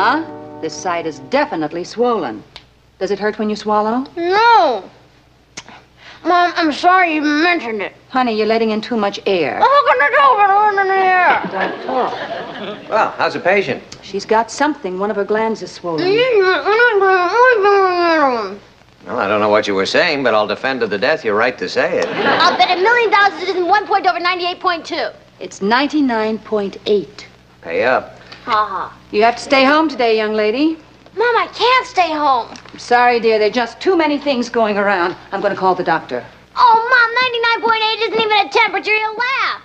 Uh-huh. This side is definitely swollen. Does it hurt when you swallow? No. Mom, I'm sorry you mentioned it. Honey, you're letting in too much air. How can I open in here? Don't talk. Well, how's the patient? She's got something. One of her glands is swollen. Well, I don't know what you were saying, but I'll defend to the death your right to say it. I'll bet $1 million it isn't 1 point over 98.2. It's 99.8. Pay up. Ha You have to stay home today, young lady. Mom, I can't stay home. I'm sorry, dear. There are just too many things going around. I'm going to call the doctor. Oh, Mom, 99.8 isn't even a temperature. You'll laugh.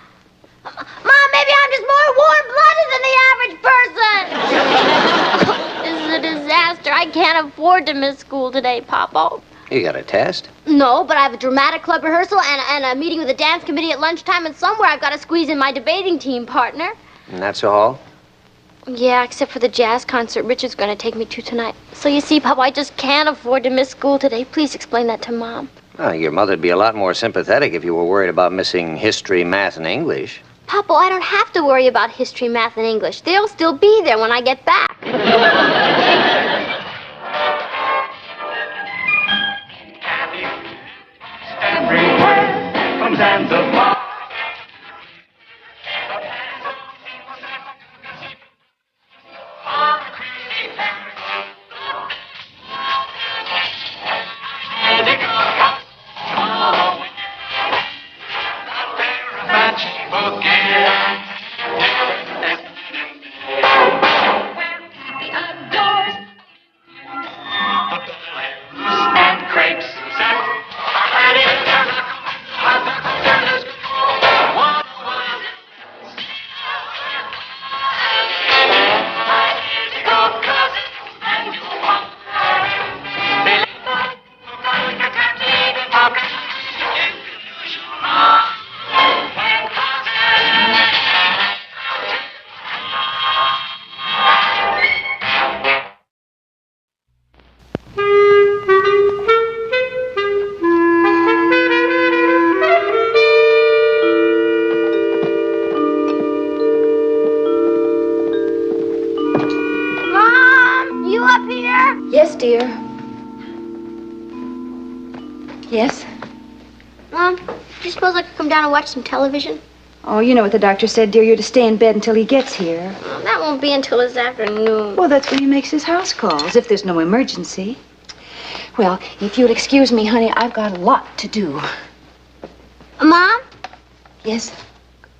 Mom, maybe I'm just more warm-blooded than the average person. This is a disaster. I can't afford to miss school today, Papa. You got a test? No, but I have a dramatic club rehearsal and a meeting with the dance committee at lunchtime, and somewhere I've got to squeeze in my debating team partner. And that's all? Yeah, except for the jazz concert Richard's going to take me to tonight. So you see, Papa, I just can't afford to miss school today. Please explain that to Mom. Oh, your mother'd be a lot more sympathetic if you were worried about missing history, math, and English. Papa, I don't have to worry about history, math, and English. They'll still be there when I get back. Everywhere from Zanzibar. Yes, dear. Yes? Mom, do you suppose I could come down and watch some television? Oh, you know what the doctor said, dear. You're to stay in bed until he gets here. Well, that won't be until this afternoon. Well, that's when he makes his house calls, if there's no emergency. Well, if you'll excuse me, honey, I've got a lot to do. Mom? Yes?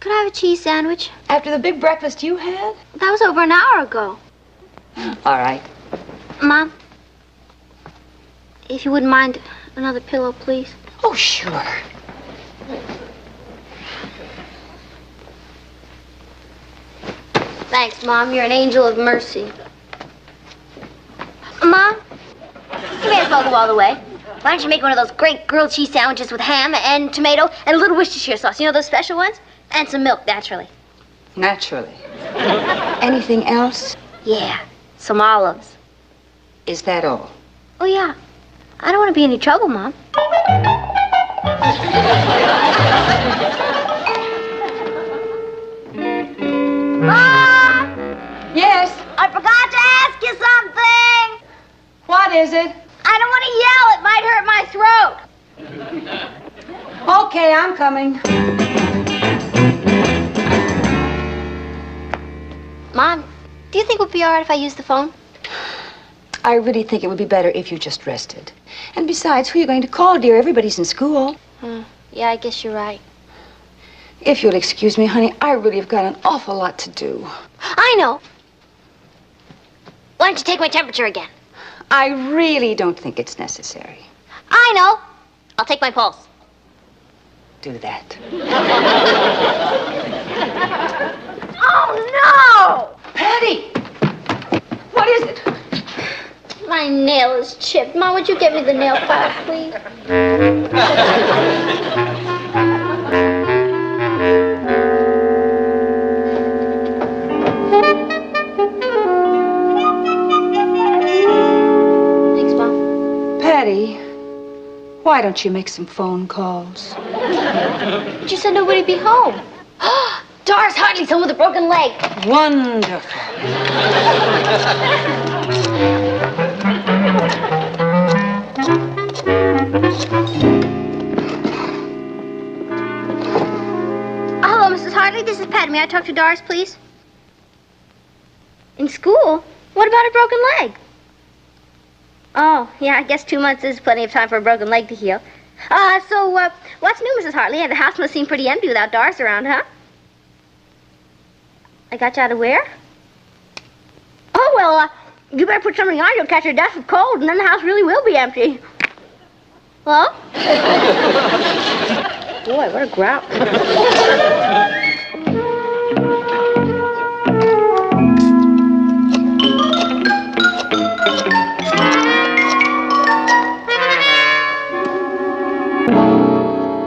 Could I have a cheese sandwich? After the big breakfast you had? That was over an hour ago. All right. Mom, if you wouldn't mind another pillow, please. Oh, sure. Thanks, Mom. You're an angel of mercy. Mom, you may as well go all the way. Why don't you make one of those great grilled cheese sandwiches with ham and tomato and a little Worcestershire sauce? You know those special ones? And some milk, naturally. Naturally. Anything else? Yeah, some olives. Is that all? Oh, yeah. I don't want to be in any trouble, Mom. Mom! Yes? I forgot to ask you something! What is it? I don't want to yell. It might hurt my throat. Okay, I'm coming. Mom, do you think it would be all right if I use the phone? I really think it would be better if you just rested. And besides, who are you going to call, dear? Everybody's in school. Yeah, I guess you're right. If you'll excuse me, honey, I really have got an awful lot to do. I know. Why don't you take my temperature again? I really don't think it's necessary. I know. I'll take my pulse. Do that. Oh, no! Patty! What is it? My nail is chipped. Mom, would you get me the nail file, please? Thanks, Mom. Patty, why don't you make some phone calls? But you said nobody'd be home. Doris Hartley's home with a broken leg. Wonderful. Hello, Mrs. Hartley. This is Pat. May I talk to Doris, please? In school? What about a broken leg? Oh, yeah, I guess 2 months is plenty of time for a broken leg to heal. So, what's new, Mrs. Hartley? The house must seem pretty empty without Doris around, huh? I got you out of where? Oh, well, you better put something on. You'll catch your death with cold, and then the house really will be empty. Hello? Boy, what a growl.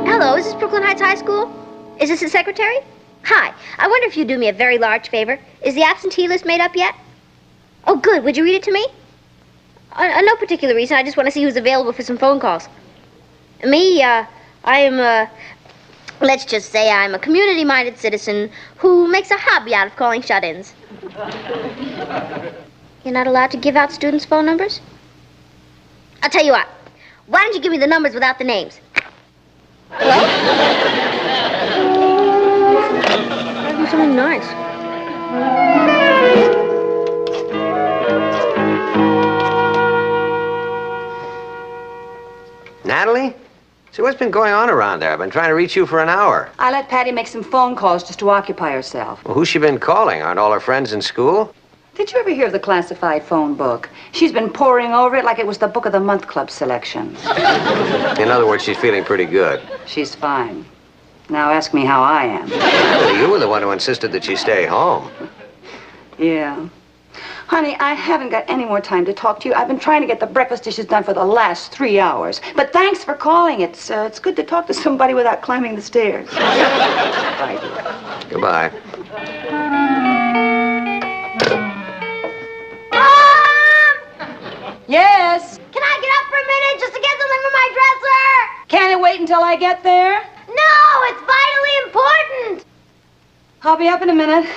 Hello, is this Brooklyn Heights High School? Is this the secretary? Hi, I wonder if you'd do me a very large favor. Is the absentee list made up yet? Oh, good. Would you read it to me? No particular reason. I just want to see who's available for some phone calls. Me, I am, let's just say I'm a community-minded citizen who makes a hobby out of calling shut-ins. You're not allowed to give out students' phone numbers? I'll tell you what. Why don't you give me the numbers without the names? Hello? Gotta do something nice. Natalie? See, what's been going on around there? I've been trying to reach you for an hour. I let Patty make some phone calls just to occupy herself. Well, who's she been calling? Aren't all her friends in school? Did you ever hear of the classified phone book? She's been poring over it like it was the Book of the Month Club selection. In other words, she's feeling pretty good. She's fine. Now ask me how I am. Well, you were the one who insisted that she stay home. Yeah. Honey, I haven't got any more time to talk to you. I've been trying to get the breakfast dishes done for the last 3 hours. But thanks for calling. It's good to talk to somebody without climbing the stairs. Bye, dear. Goodbye. Mom! Yes? Can I get up for a minute just to get something from my dresser? Can it wait until I get there? No, it's vitally important. I'll be up in a minute.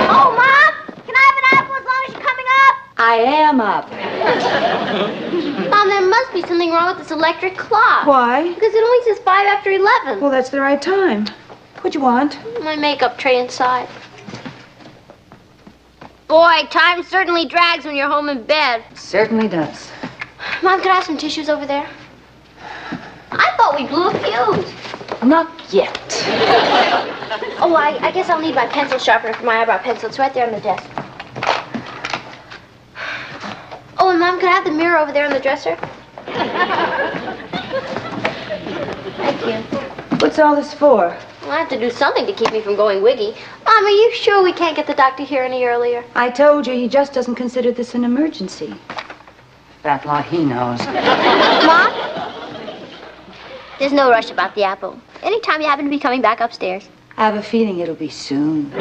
Oh, Mom! Can I have an apple as long as you're coming up? I am up. Mom, there must be something wrong with this electric clock. Why? Because it only says 5 after 11. Well, that's the right time. What'd you want? My makeup tray inside. Boy, time certainly drags when you're home in bed. Certainly does. Mom, could I have some tissues over there? I thought we blew a fuse. Not yet. Oh, I guess I'll need my pencil sharpener for my eyebrow pencil. It's right there on the desk. Oh, and Mom, could I have the mirror over there on the dresser? Thank you. What's all this for? Well, I have to do something to keep me from going wiggy. Mom, are you sure we can't get the doctor here any earlier? I told you he just doesn't consider this an emergency. That lot he knows. Mom? There's no rush about the apple. Anytime you happen to be coming back upstairs. I have a feeling it'll be soon.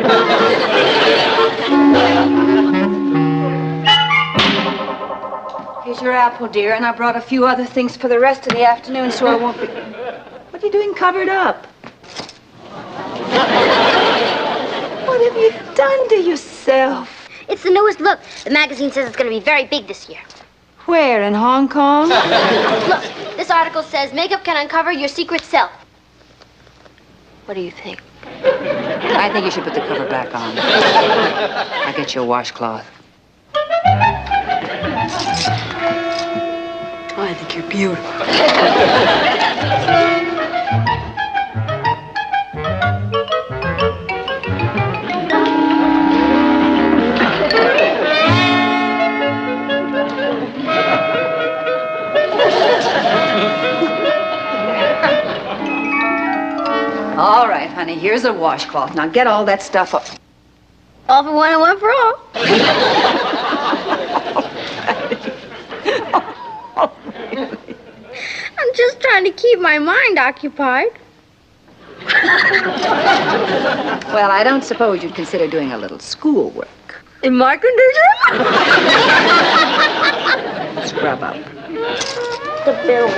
Here's your apple, dear, and I brought a few other things for the rest of the afternoon so I won't be... What are you doing covered up? What have you done to yourself? It's the newest look. The magazine says it's going to be very big this year. Where, in Hong Kong? Look, this article says makeup can uncover your secret self. What do you think? I think you should put the cover back on. I'll get you a washcloth. Oh, I think you're beautiful. All right, honey, here's a washcloth. Now get all that stuff up. All for one and one for all. Oh, really? I'm just trying to keep my mind occupied. Well, I don't suppose you'd consider doing a little schoolwork. In my condition? Scrub up. The bill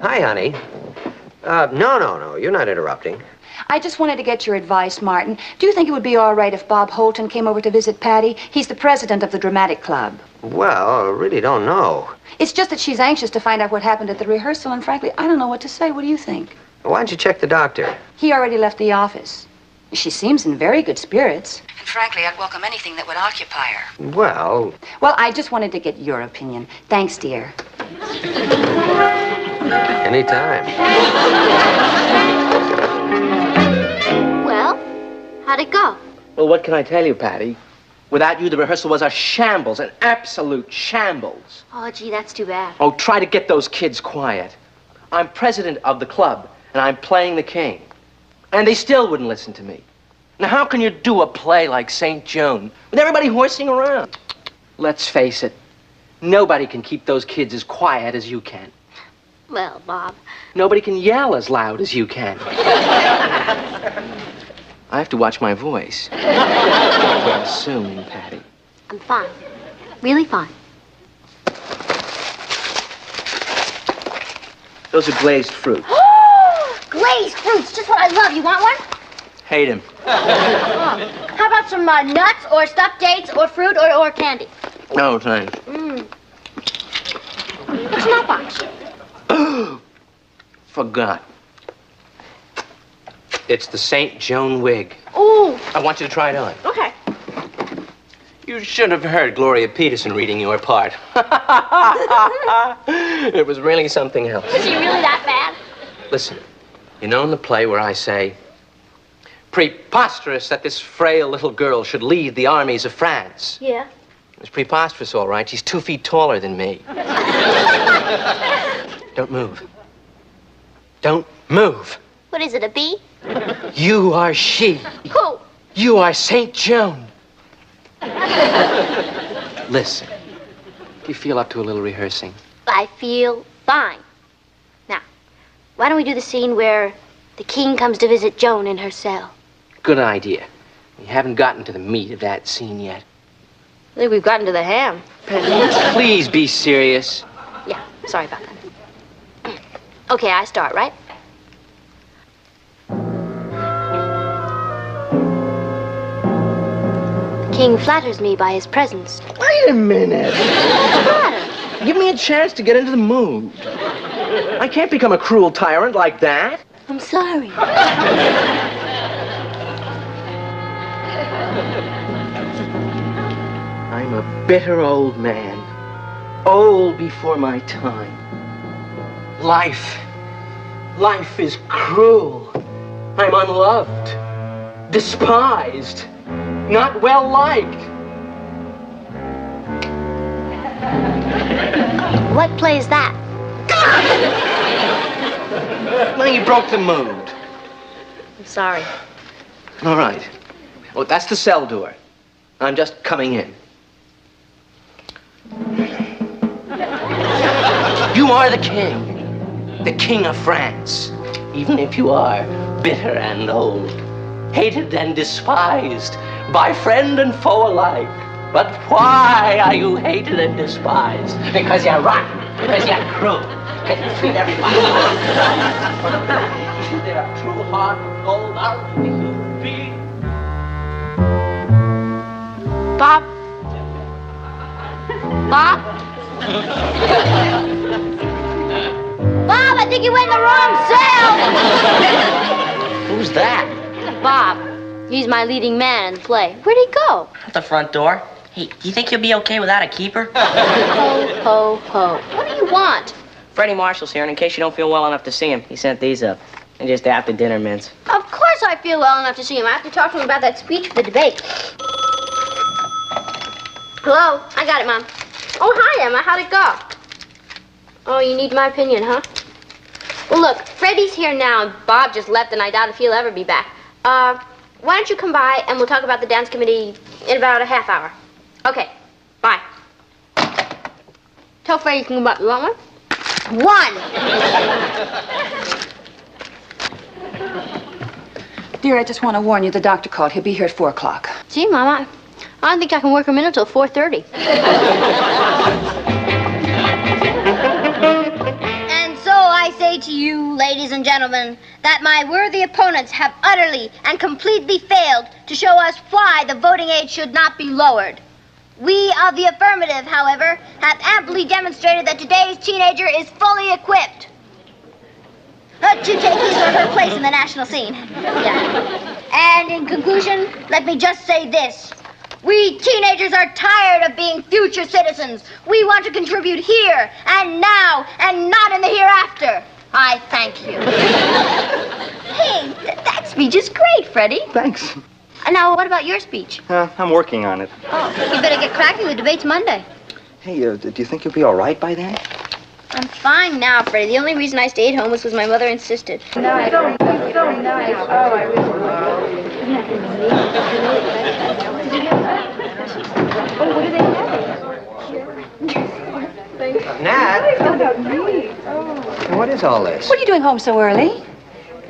Hi, honey. No, you're not interrupting. I just wanted to get your advice, Martin. Do you think it would be all right if Bob Holton came over to visit Patty? He's the president of the dramatic club. Well, I really don't know. It's just that she's anxious to find out what happened at the rehearsal, and frankly, I don't know what to say. What do you think? Why don't you check the doctor? He already left the office. She seems in very good spirits. And frankly, I'd welcome anything that would occupy her. Well, Well, I just wanted to get your opinion. Thanks, dear. anytime. Well, how'd it go? Well, what can I tell you, Patty? Without you, the rehearsal was a shambles, an absolute shambles. Oh, gee, that's too bad. Oh, try to get those kids quiet. I'm president of the club, and I'm playing the king. And they still wouldn't listen to me. Now, how can you do a play like St. Joan with everybody horsing around? Let's face it, nobody can keep those kids as quiet as you can. Well, Bob. Nobody can yell as loud as you can. I have to watch my voice. Well, soon, Patty. I'm fine. Really fine. Those are glazed fruit. Glazed fruits, just what I love. You want one? Hate him. How about some nuts or stuffed dates or fruit or candy? No, thanks. What's in that box? Forgot. It's the St. Joan wig. Ooh, I want you to try it on. okay. You should have heard Gloria Peterson reading your part. It was really something else. Is he really that bad? Listen, you know in the play where I say, preposterous that this frail little girl should lead the armies of France. Yeah. It's preposterous, all right. She's 2 feet taller than me. Don't move. Don't move. What is it, a bee? You are she. Who? You are St. Joan. Listen, do you feel up to a little rehearsing? I feel fine. Now, why don't we do the scene where the king comes to visit Joan in her cell? Good idea. We haven't gotten to the meat of that scene yet. I think we've gotten to the ham. Please be serious. Yeah, sorry about that. Okay, I start, right? The king flatters me by his presence. Wait a minute. What's the matter? Give me a chance to get into the mood. I can't become a cruel tyrant like that. I'm sorry. I'm a bitter old man. Old before my time. Life is cruel. I'm unloved, despised, not well liked. What play is that? Now you broke the mood. I'm sorry. All right. Well, that's the cell door. I'm just coming in. You are the king of France, even if you are bitter and old, hated and despised by friend and foe alike. But why are you hated and despised? Because you're rotten, because you're cruel, because you treat everybody for the is there a true heart of gold out of the human being? Bob? Bob? Bob, I think you went in the wrong cell! Who's that? Bob. He's my leading man in the play. Where'd he go? At the front door. Hey, do you think you'll be okay without a keeper? Ho, ho, ho. What do you want? Freddie Marshall's here, and in case you don't feel well enough to see him, he sent these up. And just after dinner mints. Of course I feel well enough to see him. I have to talk to him about that speech for the debate. Hello? I got it, Mom. Oh, hi, Emma. How'd it go? Oh, you need my opinion, huh? Well, look, Freddie's here now, and Bob just left, and I doubt if he'll ever be back. Why don't you come by, and we'll talk about the dance committee in about a half hour. Okay, bye. Tell Freddie you can come back. You want one? One! Dear, I just want to warn you, the doctor called. He'll be here at 4 o'clock. Gee, Mama, I don't think I can work him in until 4:30. And so I say to you, ladies and gentlemen, that my worthy opponents have utterly and completely failed to show us why the voting age should not be lowered. We of the affirmative, however, have amply demonstrated that today's teenager is fully equipped to take his or her place in the national scene. Yeah. And in conclusion, let me just say this. We teenagers are tired of being future citizens. We want to contribute here and now and not in the hereafter. I thank you. Hey, that speech is great, Freddie. Thanks. Now, what about your speech? I'm working on it. Oh, you better get cracking. The debate's Monday. Hey, do you think you'll be all right by then? I'm fine now, Freddie. The only reason I stayed home was because my mother insisted. Nice. So nice. Oh, I really what do they have? Nat? What is all this? What are you doing home so early?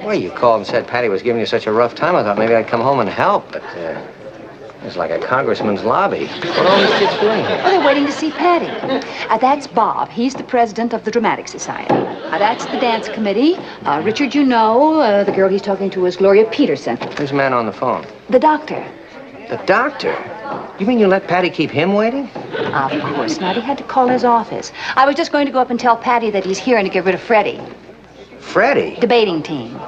Well, you called and said Patty was giving you such a rough time. I thought maybe I'd come home and help, but it's like a congressman's lobby. What are all these kids doing here? Oh, they're waiting to see Patty. That's Bob. He's the president of the Dramatic Society. That's the dance committee. Richard, you know, the girl he's talking to is Gloria Peterson. Who's the man on the phone? The doctor. The doctor? You mean you let Patty keep him waiting? Of course not. He had to call his office. I was just going to go up and tell Patty that he's here and to get rid of Freddie. Freddie? Debating team.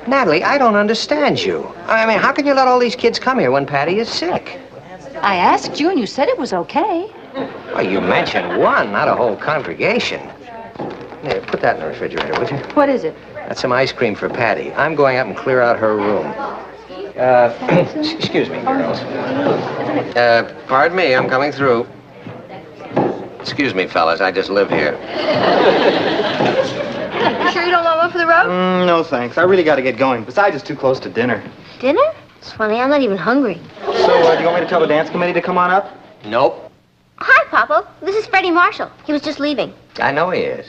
Natalie, I don't understand you. I mean, how can you let all these kids come here when Patty is sick? I asked you and you said it was okay. Well, you mentioned one, not a whole congregation. Here, put that in the refrigerator, would you? What is it? That's some ice cream for Patty. I'm going up and clear out her room. Excuse me, girls. Pardon me, I'm coming through. Excuse me, fellas, I just live here. You sure you don't want one for the road? No, thanks. I really got to get going. Besides, it's too close to dinner. Dinner? It's funny, I'm not even hungry. So, do you want me to tell the dance committee to come on up? Nope. Hi, Papa. This is Freddie Marshall. He was just leaving. I know he is.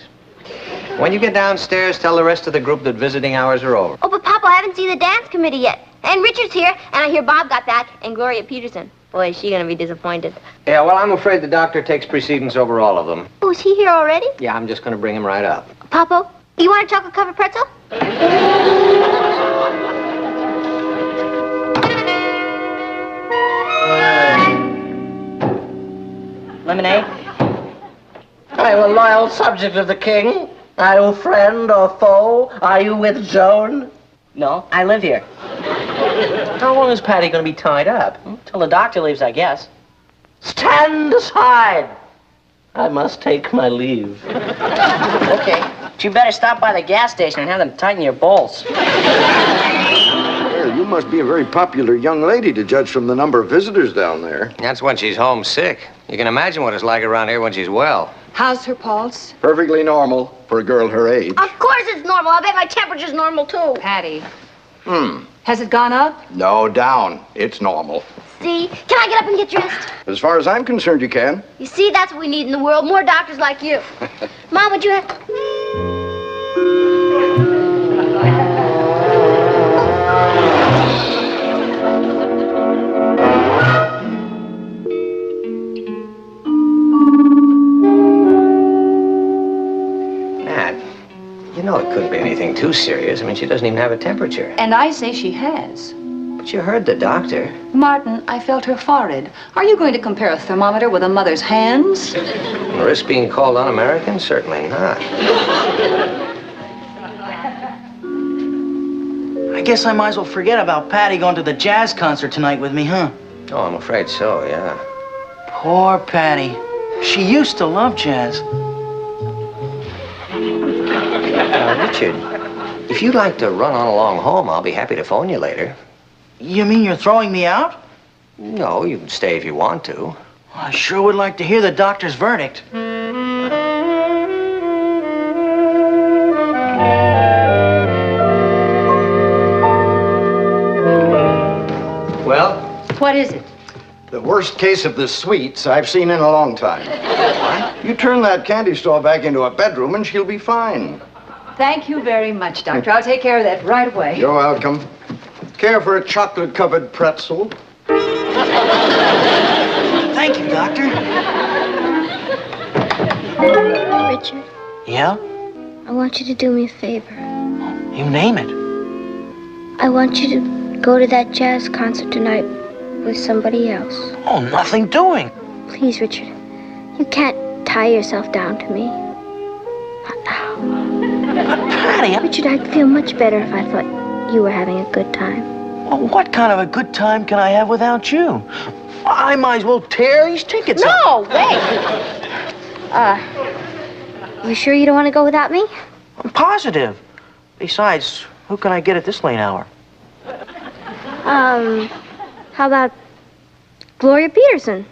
When you get downstairs, tell the rest of the group that visiting hours are over. Oh, but Papa, I haven't seen the dance committee yet. And Richard's here, and I hear Bob got back, and Gloria Peterson. Boy, is she gonna be disappointed. Yeah, well, I'm afraid the doctor takes precedence over all of them. Oh, is he here already? Yeah, I'm just gonna bring him right up. Papa, you want a chocolate-covered pretzel? Lemonade? I'm a loyal subject of the king. Are you friend or foe? Are you with Joan? No, I live here. How long is Patty going to be tied up? Till the doctor leaves, I guess. Stand aside. I must take my leave. Okay. But you better stop by the gas station and have them tighten your bolts. Well, you must be a very popular young lady to judge from the number of visitors down there. That's when she's homesick. You can imagine what it's like around here when she's well. How's her pulse? Perfectly normal for a girl her age. Of course it's normal. I bet my temperature's normal, too. Patty. Has it gone up? No, down. It's normal. See? Can I get up and get dressed? As far as I'm concerned, you can. You see, that's what we need in the world. More doctors like you. Mom, would you have... You know it couldn't be anything too serious. I mean, she doesn't even have a temperature. And I say she has. But you heard the doctor. Martin, I felt her forehead. Are you going to compare a thermometer with a mother's hands? Risk being called un-American? Certainly not. I guess I might as well forget about Patty going to the jazz concert tonight with me, huh? Oh, I'm afraid so, yeah. Poor Patty. She used to love jazz. Richard, if you'd like to run on along home, I'll be happy to phone you later. You mean you're throwing me out? No, you can stay if you want to. I sure would like to hear the doctor's verdict. What is it? The worst case of the sweets I've seen in a long time. What? You turn that candy store back into a bedroom and she'll be fine. Thank you very much, Doctor. I'll take care of that right away. You're welcome. Care for a chocolate-covered pretzel? Thank you, Doctor. Richard, Yeah? I want you to do me a favor. You name it. I want you to go to that jazz concert tonight with somebody else. Oh, nothing doing. Please, Richard. You can't tie yourself down to me. Not now. But Patty, Richard, I'd feel much better if I thought you were having a good time. well, what kind of a good time can I have without you? I might as well tear these tickets up. No, wait. You sure you don't want to go without me? I'm positive. Besides, who can I get at this late hour? How about Gloria Peterson?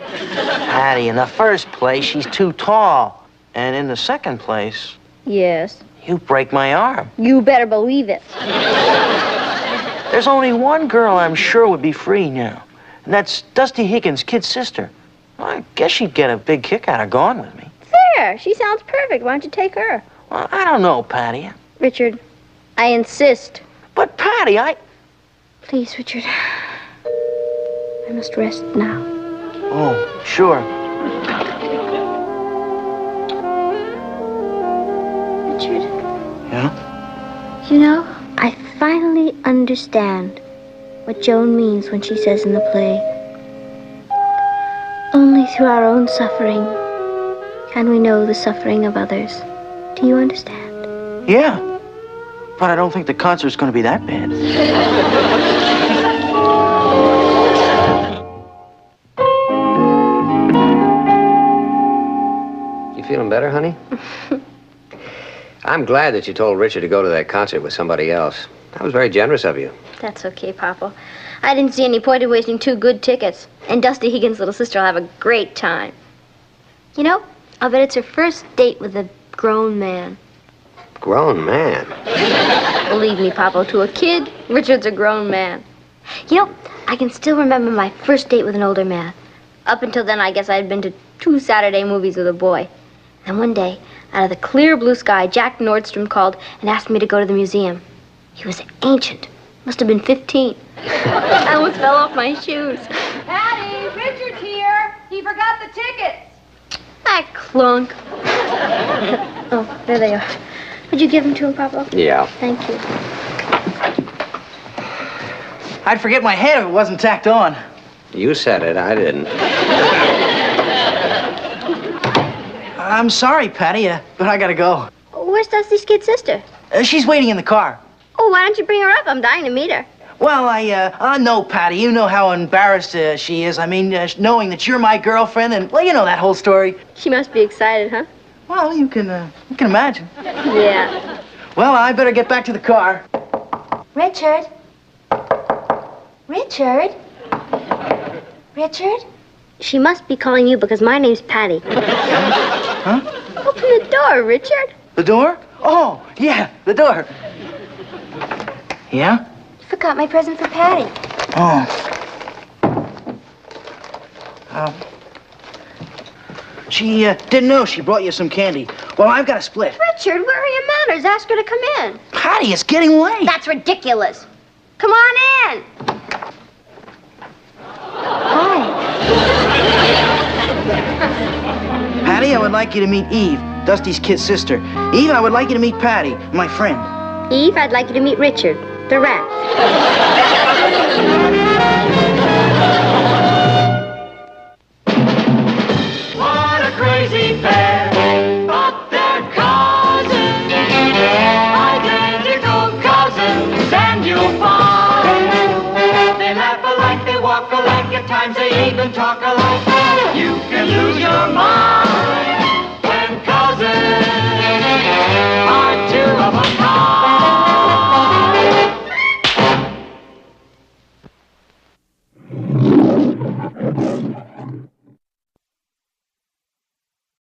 Patty, in the first place, she's too tall. And in the second place, Yes. you break my arm. You better believe it. There's only one girl I'm sure would be free now. And that's Dusty Higgins' kid sister. I guess she'd get a big kick out of going with me. There, she sounds perfect. Why don't you take her? Well, I don't know, Patty. Richard, I insist. But Patty, Please, Richard. I must rest now. Oh, sure. Richard, Yeah? you know, I finally understand what Joan means when she says in the play, only through our own suffering can we know the suffering of others. Do you understand? Yeah. But I don't think the concert's going to be that bad. You feeling better, honey? I'm glad that you told Richard to go to that concert with somebody else. That was very generous of you. That's okay, Papa. I didn't see any point in wasting 2 good tickets. And Dusty Higgins' little sister will have a great time. You know, I'll bet it's her first date with a grown man. Grown man. Believe me, Papa, to a kid, Richard's a grown man. You know, I can still remember my first date with an older man. Up until then, I guess I'd been to 2 Saturday movies with a boy. And one day, out of the clear blue sky, Jack Nordstrom called and asked me to go to the museum. He was ancient. Must have been 15. I almost fell off my shoes. Patty, Richard's here. He forgot the tickets. Ah, clunk. Oh, there they are. Would you give them to him, Papa? Yeah. Thank you. I'd forget my hair if it wasn't tacked on. You said it, I didn't. I'm sorry, Patty, but I gotta go. Where's Dusty's kid sister? She's waiting in the car. Oh, why don't you bring her up? I'm dying to meet her. Well, no, Patty. You know how embarrassed she is. I mean, knowing that you're my girlfriend, and, well, you know that whole story. She must be excited, huh? Well, you can imagine. Yeah. Well, I better get back to the car. Richard? Richard? Richard? She must be calling you because my name's Patty. Huh? Open the door, Richard. The door? Oh, yeah, the door. Yeah? You forgot my present for Patty. Oh. She didn't know she brought you some candy. Well, I've got to split. Richard, where are your manners? Ask her to come in. Patty, it's getting late. That's ridiculous. Come on in. Hi. Patty, I would like you to meet Eve, Dusty's kid sister. Eve, I would like you to meet Patty, my friend. Eve, I'd like you to meet Richard, the rat. What a crazy pair, but they're cousins, identical cousins, and you'll find they laugh alike, they walk alike, at times they even talk alike. You can lose your mind.